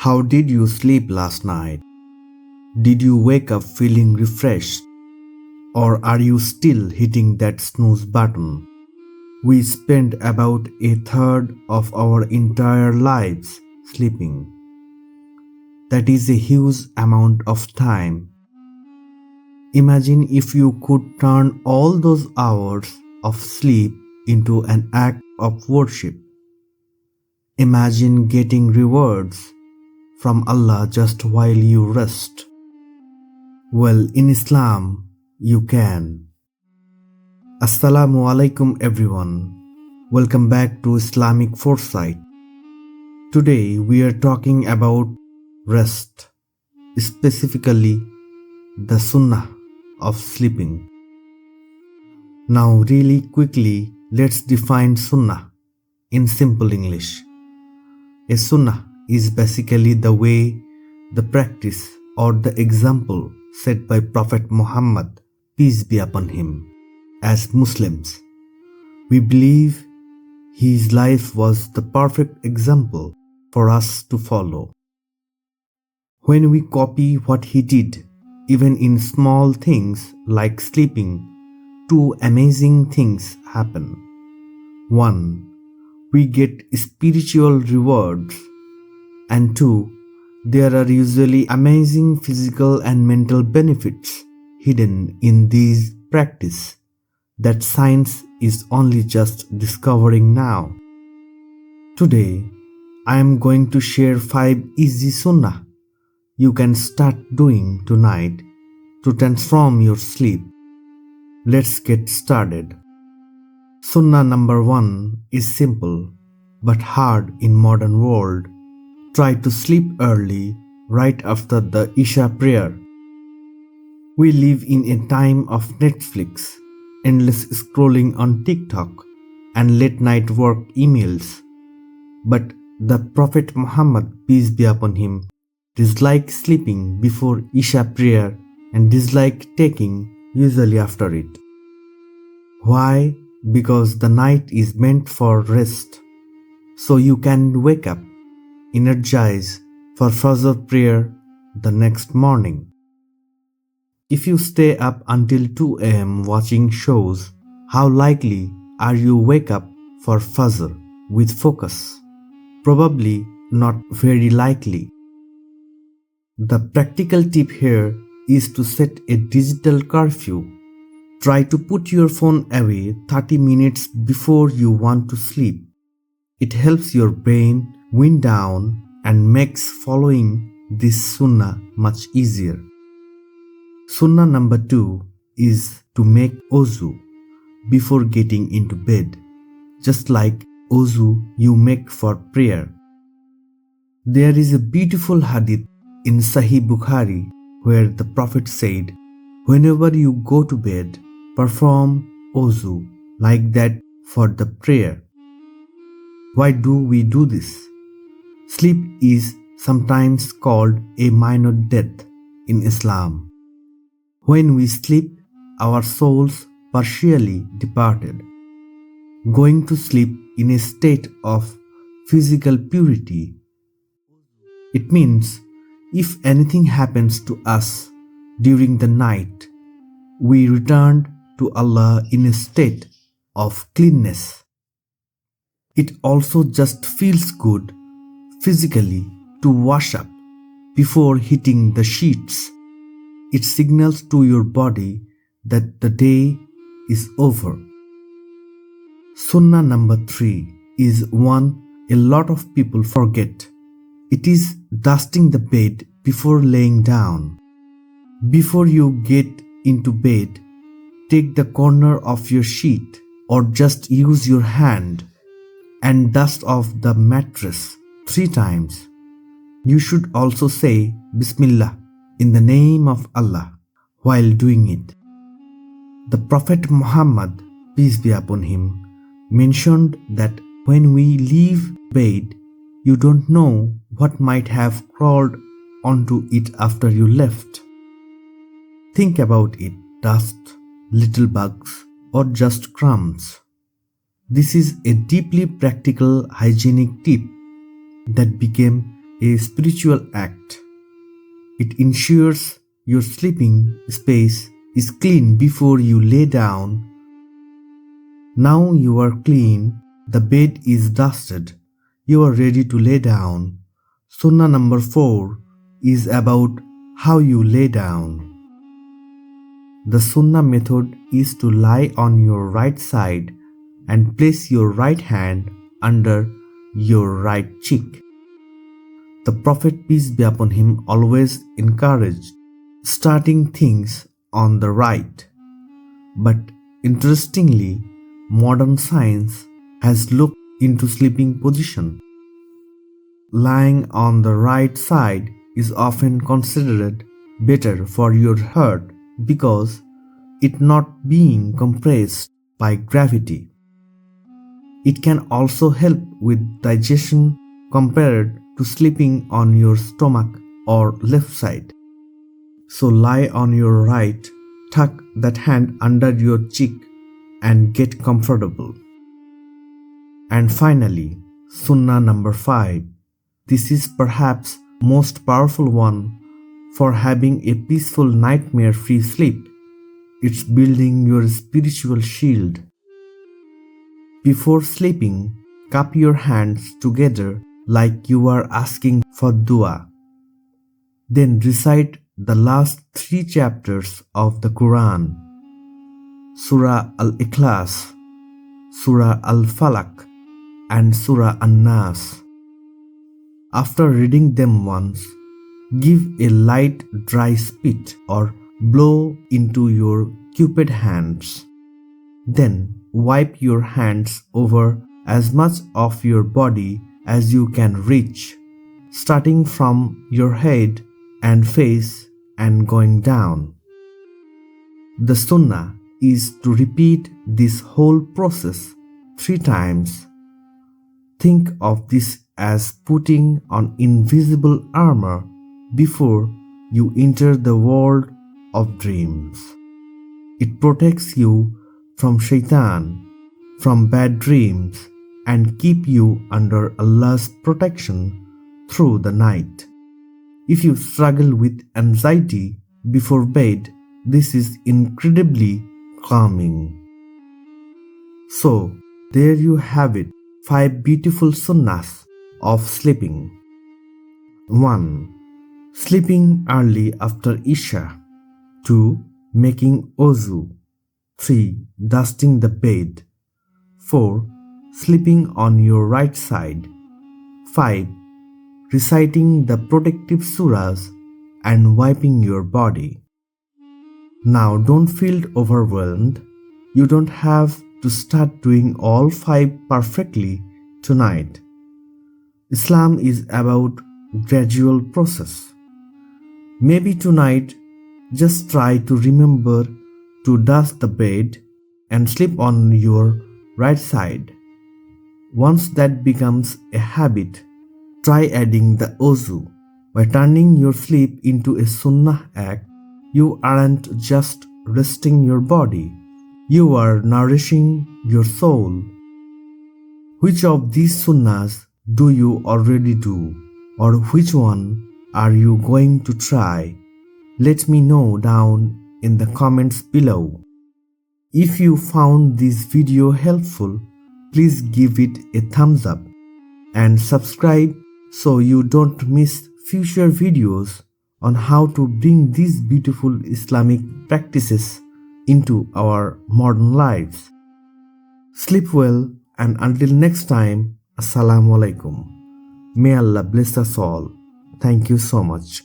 How did you sleep last night? Did you wake up feeling refreshed? Or are you still hitting that snooze button? We spend about a third of our entire lives sleeping. That is a huge amount of time. Imagine if you could turn all those hours of sleep into an act of worship. Imagine getting rewards from Allah just while you rest. Well, in Islam, you can. Assalamu alaikum everyone. Welcome back to Islamic Foresight. Today we are talking about rest, specifically the Sunnah of sleeping. Now really quickly, let's define Sunnah in simple English. A Sunnah is basically the way, the practice or the example set by Prophet Muhammad, peace be upon him. As Muslims, we believe his life was the perfect example for us to follow. When we copy what he did, even in small things like sleeping, two amazing things happen. 1. We get spiritual rewards, and 2. There are usually amazing physical and mental benefits hidden in these practice that science is only just discovering now. Today, I am going to share 5 easy sunnah you can start doing tonight to transform your sleep. Let's get started. Sunnah number 1 is simple but hard in modern world. Try to sleep early right after the Isha Prayer. We live in a time of Netflix, endless scrolling on TikTok, and late night work emails. But the Prophet Muhammad, peace be upon him, disliked sleeping before Isha Prayer and disliked taking usually after it. Why? Because the night is meant for rest, so you can wake up energized for Fajr prayer the next morning. If you stay up until 2 a.m. watching shows, how likely are you wake up for Fajr with focus? Probably not very likely. The practical tip here is to set a digital curfew. Try to put your phone away 30 minutes before you want to sleep. It helps your brain wind down and makes following this sunnah much easier. Sunnah number 2 is to make wudu before getting into bed, just like wudu you make for prayer. There is a beautiful hadith in Sahih Bukhari where the Prophet said, whenever you go to bed, perform wudu like that for the prayer. Why do we do this? Sleep is sometimes called a minor death in Islam. When we sleep, our souls partially departed. Going to sleep in a state of physical purity. It means if anything happens to us during the night, we returned to Allah in a state of cleanness. It also just feels good physically to wash up before hitting the sheets. It signals to your body that the day is over. Sunnah number 3 is one a lot of people forget. It is dusting the bed before laying down. Before you get into bed, take the corner of your sheet or just use your hand and dust off the mattress 3 times. You should also say Bismillah in the name of Allah while doing it. The Prophet Muhammad, peace be upon him, mentioned that when we leave bed, you don't know what might have crawled onto it after you left. Think about it, dust, little bugs, or just crumbs. This is a deeply practical hygienic tip that became a spiritual act. It ensures your sleeping space is clean before you lay down. Now you are clean, the bed is dusted, you are ready to lay down. Sunnah number 4 is about how you lay down. The Sunnah method is to lie on your right side and place your right hand under your right cheek. The Prophet, peace be upon him, always encouraged starting things on the right. But interestingly, modern science has looked into sleeping position. Lying on the right side is often considered better for your heart because it not being compressed by gravity. It can also help with digestion compared to sleeping on your stomach or left side. So lie on your right, tuck that hand under your cheek and get comfortable. And finally, Sunnah number 5. This is perhaps most powerful one for having a peaceful nightmare-free sleep. It's building your spiritual shield. Before sleeping, cup your hands together like you are asking for dua. Then recite the last 3 chapters of the Quran, Surah Al-Ikhlas, Surah Al-Falaq, and Surah An-Nas. After reading them once, give a light dry spit or blow into your cupped hands. Then wipe your hands over as much of your body as you can reach, starting from your head and face and going down. The Sunnah is to repeat this whole process 3 times. Think of this as putting on invisible armor before you enter the world of dreams. It protects you from shaitan, from bad dreams, and keep you under Allah's protection through the night. If you struggle with anxiety before bed, this is incredibly calming. So, there you have it, 5 beautiful sunnahs of sleeping. 1. Sleeping early after Isha. 2. Making wudu. 3. Dusting the bed. 4. Sleeping on your right side. 5. Reciting the protective surahs and wiping your body. Now don't feel overwhelmed. You don't have to start doing all 5 perfectly tonight. Islam is about gradual process. Maybe tonight just try to remember to dust the bed and sleep on your right side. Once that becomes a habit, try adding the wudu. By turning your sleep into a sunnah act, you aren't just resting your body, you are nourishing your soul. Which of these sunnahs do you already do, or which one are you going to try? Let me know down in the comments below. If you found this video helpful, please give it a thumbs up and subscribe so you don't miss future videos on how to bring these beautiful Islamic practices into our modern lives. Sleep well, and until next time, Assalamu alaikum. May Allah bless us all. Thank you so much.